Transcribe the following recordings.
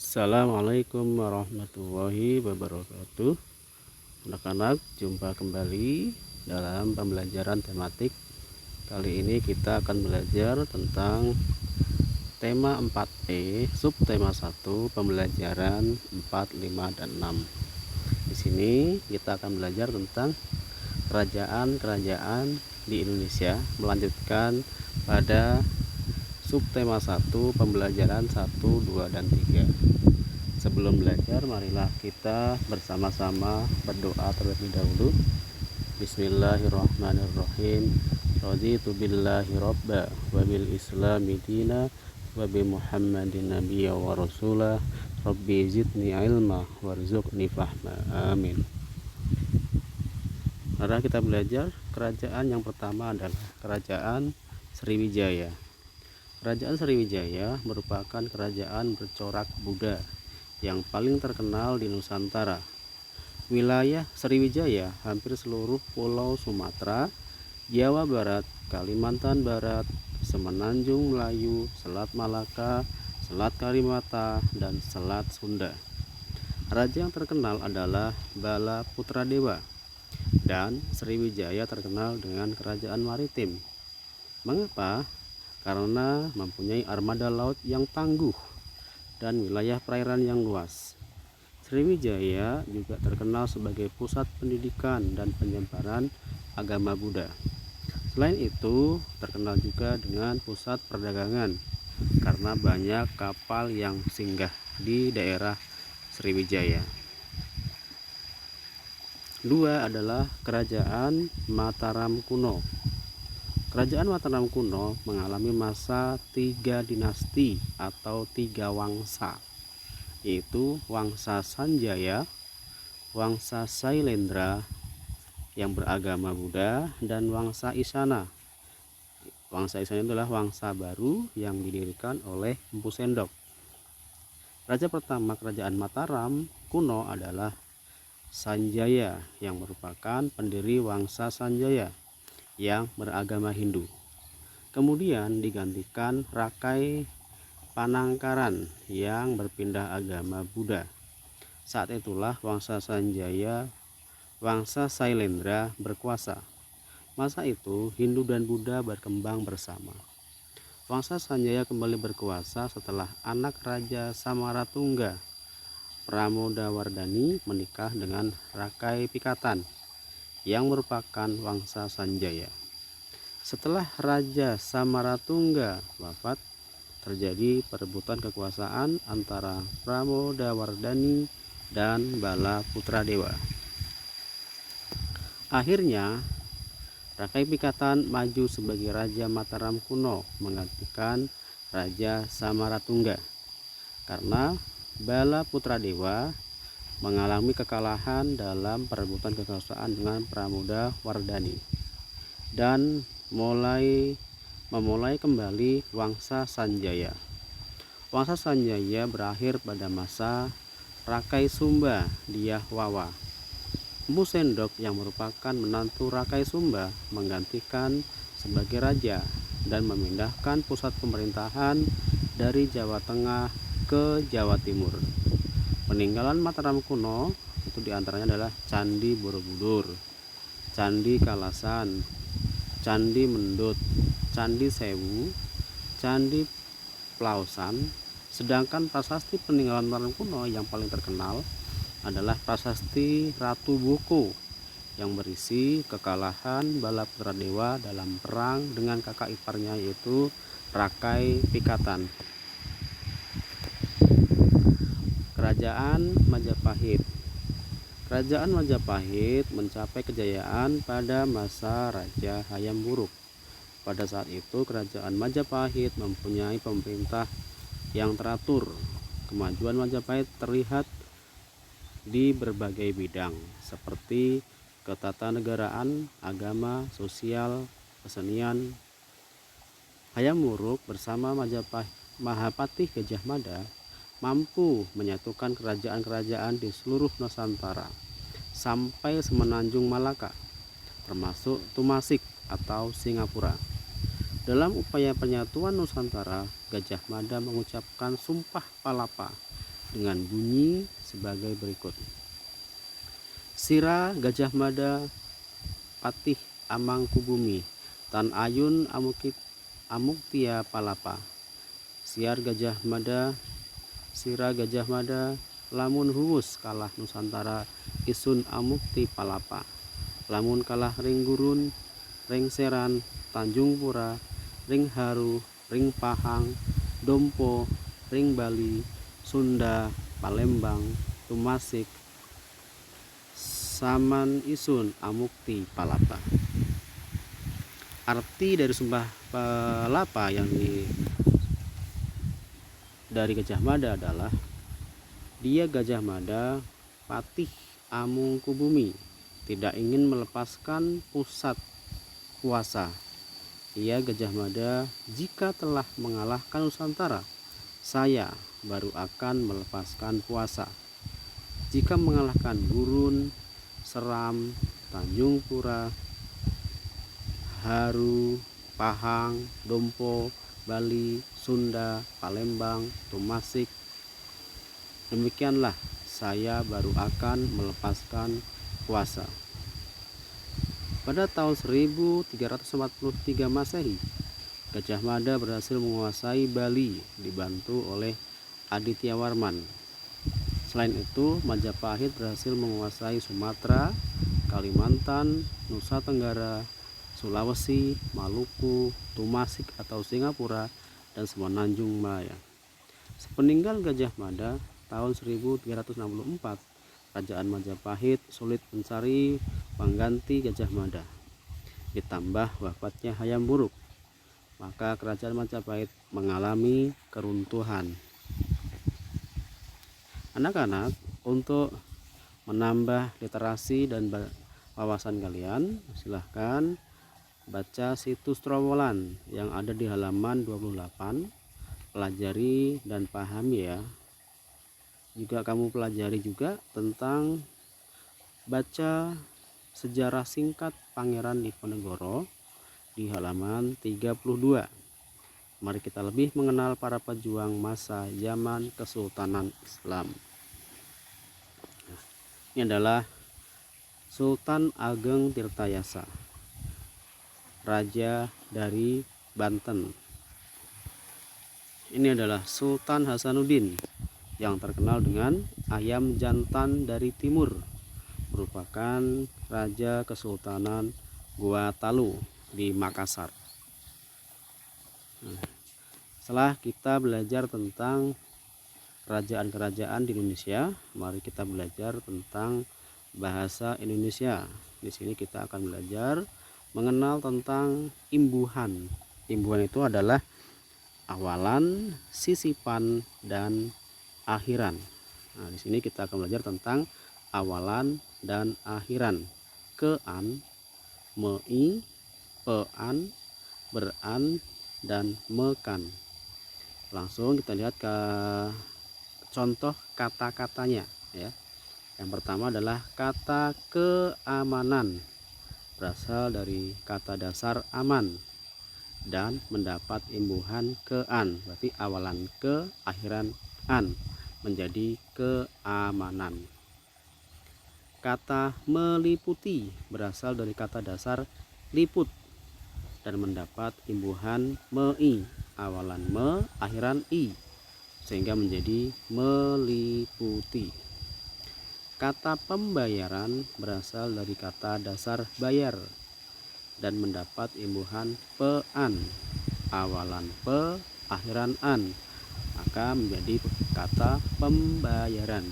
Assalamualaikum warahmatullahi wabarakatuh. Anak-anak, jumpa kembali dalam pembelajaran tematik. Kali ini kita akan belajar tentang tema 4E, subtema 1, pembelajaran 4, 5, dan 6. Di sini kita akan belajar tentang kerajaan-kerajaan di Indonesia, melanjutkan pada subtema 1, pembelajaran 1, 2, dan 3. Sebelum belajar, marilah kita bersama-sama berdoa terlebih dahulu. Bismillahirrahmanirrahim. Raditu billahi rabba wa bil islami dina wa bi muhammadin nabiyya wa rasulah. Rabbi zidni ilma warzuqni fahma. Amin. Mari kita belajar. Kerajaan yang pertama adalah Kerajaan Sriwijaya. Kerajaan Sriwijaya merupakan kerajaan bercorak Buddha yang paling terkenal di Nusantara. Wilayah Sriwijaya hampir seluruh pulau Sumatera, Jawa Barat, Kalimantan Barat, Semenanjung Melayu, Selat Malaka, Selat Karimata, dan Selat Sunda. Raja yang terkenal adalah Bala Putradewa, dan Sriwijaya terkenal dengan kerajaan maritim. Mengapa? Karena mempunyai armada laut yang tangguh dan wilayah perairan yang luas. Sriwijaya juga terkenal sebagai pusat pendidikan dan penyebaran agama Buddha. Selain itu, terkenal juga dengan pusat perdagangan karena banyak kapal yang singgah di daerah Sriwijaya. Dua adalah Kerajaan Mataram kuno. Kerajaan Mataram kuno mengalami masa 3 dinasti atau 3 wangsa, yaitu Wangsa Sanjaya, Wangsa Sailendra yang beragama Buddha, dan Wangsa Isana. Wangsa Isana adalah wangsa baru yang didirikan oleh Empu Sendok. Raja pertama Kerajaan Mataram kuno adalah Sanjaya yang merupakan pendiri Wangsa Sanjaya yang beragama Hindu. Kemudian digantikan Rakai Panangkaran yang berpindah agama Buddha. Saat itulah Wangsa Sanjaya, Wangsa Sailendra berkuasa. Masa itu Hindu dan Buddha berkembang bersama. Wangsa Sanjaya kembali berkuasa setelah anak Raja Samaratungga, Pramodawardhani, menikah dengan Rakai Pikatan yang merupakan Wangsa Sanjaya. Setelah Raja Samaratungga wafat, terjadi perebutan kekuasaan antara Pramodawardhani dan Bala Putradewa. Akhirnya, Rakai Pikatan maju sebagai Raja Mataram kuno menggantikan Raja Samaratungga karena Bala Putradewa mengalami kekalahan dalam perebutan kekuasaan dengan Pramodawardhani dan memulai kembali Wangsa Sanjaya. Wangsa Sanjaya berakhir pada masa Rakai Sumba Diyahwawa. Empu Sendok yang merupakan menantu Rakai Sumba menggantikan sebagai raja dan memindahkan pusat pemerintahan dari Jawa Tengah ke Jawa Timur. Peninggalan Mataram kuno itu diantaranya adalah Candi Borobudur, Candi Kalasan, Candi Mendut, Candi Sewu, Candi Plausan. Sedangkan prasasti peninggalan Mataram kuno yang paling terkenal adalah prasasti Ratu Boko yang berisi kekalahan Bala Putradewa dalam perang dengan kakak iparnya yaitu Rakai Pikatan. Kerajaan Majapahit. Kerajaan Majapahit mencapai kejayaan pada masa Raja Hayam Wuruk. Pada saat itu Kerajaan Majapahit mempunyai pemerintah yang teratur. Kemajuan Majapahit terlihat di berbagai bidang seperti ketatanegaraan, agama, sosial, kesenian. Hayam Wuruk bersama Mahapatih Gajah Mada mampu menyatukan kerajaan-kerajaan di seluruh Nusantara sampai Semenanjung Malaka, termasuk Tumasik atau Singapura. Dalam upaya penyatuan Nusantara, Gajah Mada mengucapkan Sumpah Palapa dengan bunyi sebagai berikut. Sira Gajah Mada Patih Amangkubumi Tan Ayun Amuktia Palapa. Siar Gajah Mada, Sira Gajah Mada, lamun huwus kalah Nusantara isun amukti palapa. Lamun kalah ring gurun, ring seran, Tanjung Pura, ring haru, ring pahang, dompo, ring Bali, Sunda, Palembang, Tumasik, saman isun amukti palapa. Arti dari sumpah palapa yang dari Gajah Mada adalah dia Gajah Mada patih Amangkubumi, tidak ingin melepaskan pusat kuasa. Ia Gajah Mada, jika telah mengalahkan Nusantara, saya baru akan melepaskan puasa. Jika mengalahkan Gurun, Seram, Tanjung Pura, Haru, Pahang, Dompo, Bali, Sunda, Palembang, Tumasik, demikianlah saya baru akan melepaskan puasa. Pada tahun 1343 Masehi, Gajah Mada berhasil menguasai Bali dibantu oleh Adityawarman. Selain itu, Majapahit berhasil menguasai Sumatera, Kalimantan, Nusa Tenggara, Sulawesi, Maluku, Tumasik atau Singapura, dan Semenanjung Malaya. Sepeninggal Gajah Mada tahun 1364, Kerajaan Majapahit sulit mencari pengganti Gajah Mada. Ditambah wafatnya Hayam Wuruk, maka Kerajaan Majapahit mengalami keruntuhan. Anak-anak, untuk menambah literasi dan wawasan kalian, silahkan baca situs Trowulan yang ada di halaman 28, pelajari dan pahami ya. Juga kamu pelajari juga tentang baca sejarah singkat Pangeran Diponegoro di halaman 32. Mari kita lebih mengenal para pejuang masa zaman Kesultanan Islam. Ini adalah Sultan Ageng Tirtayasa, Raja dari Banten. Ini adalah Sultan Hasanuddin yang terkenal dengan ayam jantan dari timur, merupakan Raja Kesultanan Gua Talu di Makassar. Setelah kita belajar tentang kerajaan-kerajaan di Indonesia, mari kita belajar tentang bahasa Indonesia. Di sini kita akan belajar mengenal tentang imbuhan. Imbuhan itu adalah awalan, sisipan, dan akhiran. Nah, di sini kita akan belajar tentang awalan dan akhiran. Kean, mei, pean, beran, dan mekan. Langsung kita lihat ke contoh kata-katanya ya. Yang pertama adalah kata keamanan, berasal dari kata dasar aman dan mendapat imbuhan kean, berarti awalan ke, akhiran an, menjadi keamanan. Kata meliputi berasal dari kata dasar liput dan mendapat imbuhan mei, awalan me, akhiran i, sehingga menjadi meliputi. Kata pembayaran berasal dari kata dasar bayar dan mendapat imbuhan pean, awalan pe, akhiran an, maka menjadi kata pembayaran.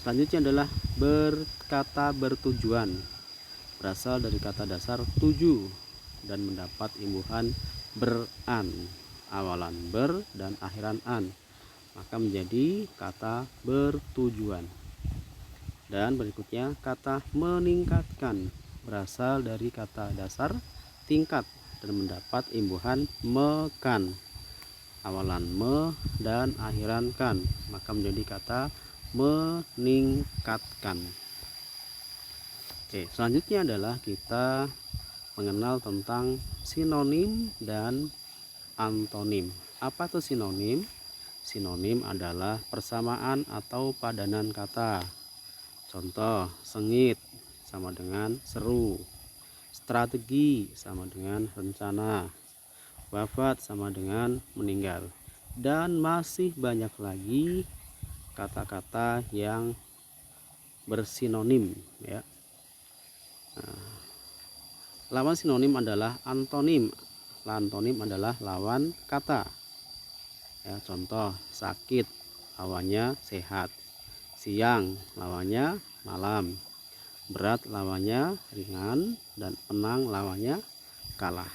Selanjutnya adalah berkata bertujuan, berasal dari kata dasar tuju dan mendapat imbuhan beran, awalan ber dan akhiran an, maka menjadi kata bertujuan. Dan berikutnya kata meningkatkan, berasal dari kata dasar tingkat dan mendapat imbuhan mekan, awalan me dan akhiran kan, maka menjadi kata meningkatkan. Oke, selanjutnya adalah kita mengenal tentang sinonim dan antonim. Apa itu sinonim? Sinonim adalah persamaan atau padanan kata. Contoh, sengit sama dengan seru, strategi sama dengan rencana, wafat sama dengan meninggal, dan masih banyak lagi kata-kata yang bersinonim ya. Lawan sinonim adalah antonim. Antonim adalah lawan kata ya. Contoh, sakit lawannya sehat, siang lawannya malam, berat lawannya ringan, dan menang lawannya kalah.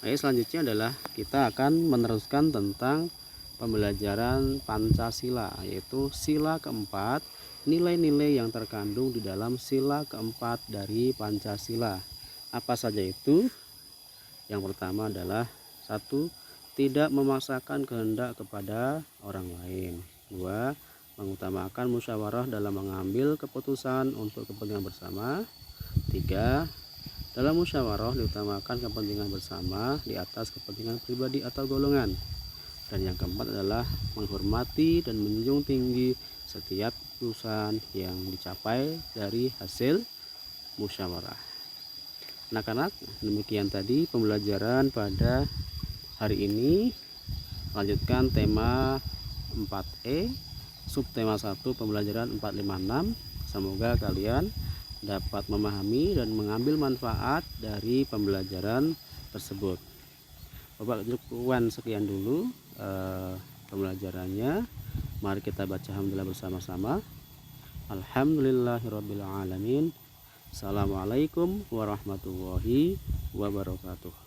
Selanjutnya adalah kita akan meneruskan tentang pembelajaran Pancasila, yaitu sila keempat, nilai-nilai yang terkandung di dalam sila keempat dari Pancasila. Apa saja itu? Yang pertama adalah 1. Tidak memaksakan kehendak kepada orang lain. 2. Mengutamakan musyawarah dalam mengambil keputusan untuk kepentingan bersama. 3. Dalam musyawarah diutamakan kepentingan bersama di atas kepentingan pribadi atau golongan. Dan yang keempat adalah menghormati dan menjunjung tinggi setiap keputusan yang dicapai dari hasil musyawarah. Anak-anak, demikian tadi pembelajaran pada hari ini. Lanjutkan tema 4E, subtema 1 pembelajaran 456. Semoga kalian dapat memahami dan mengambil manfaat dari pembelajaran tersebut. Bapak cukupkan sekian dulu pembelajarannya. Mari kita baca alhamdulillah bersama-sama. Alhamdulillahirabbil alamin. Assalamualaikum warahmatullahi wabarakatuh.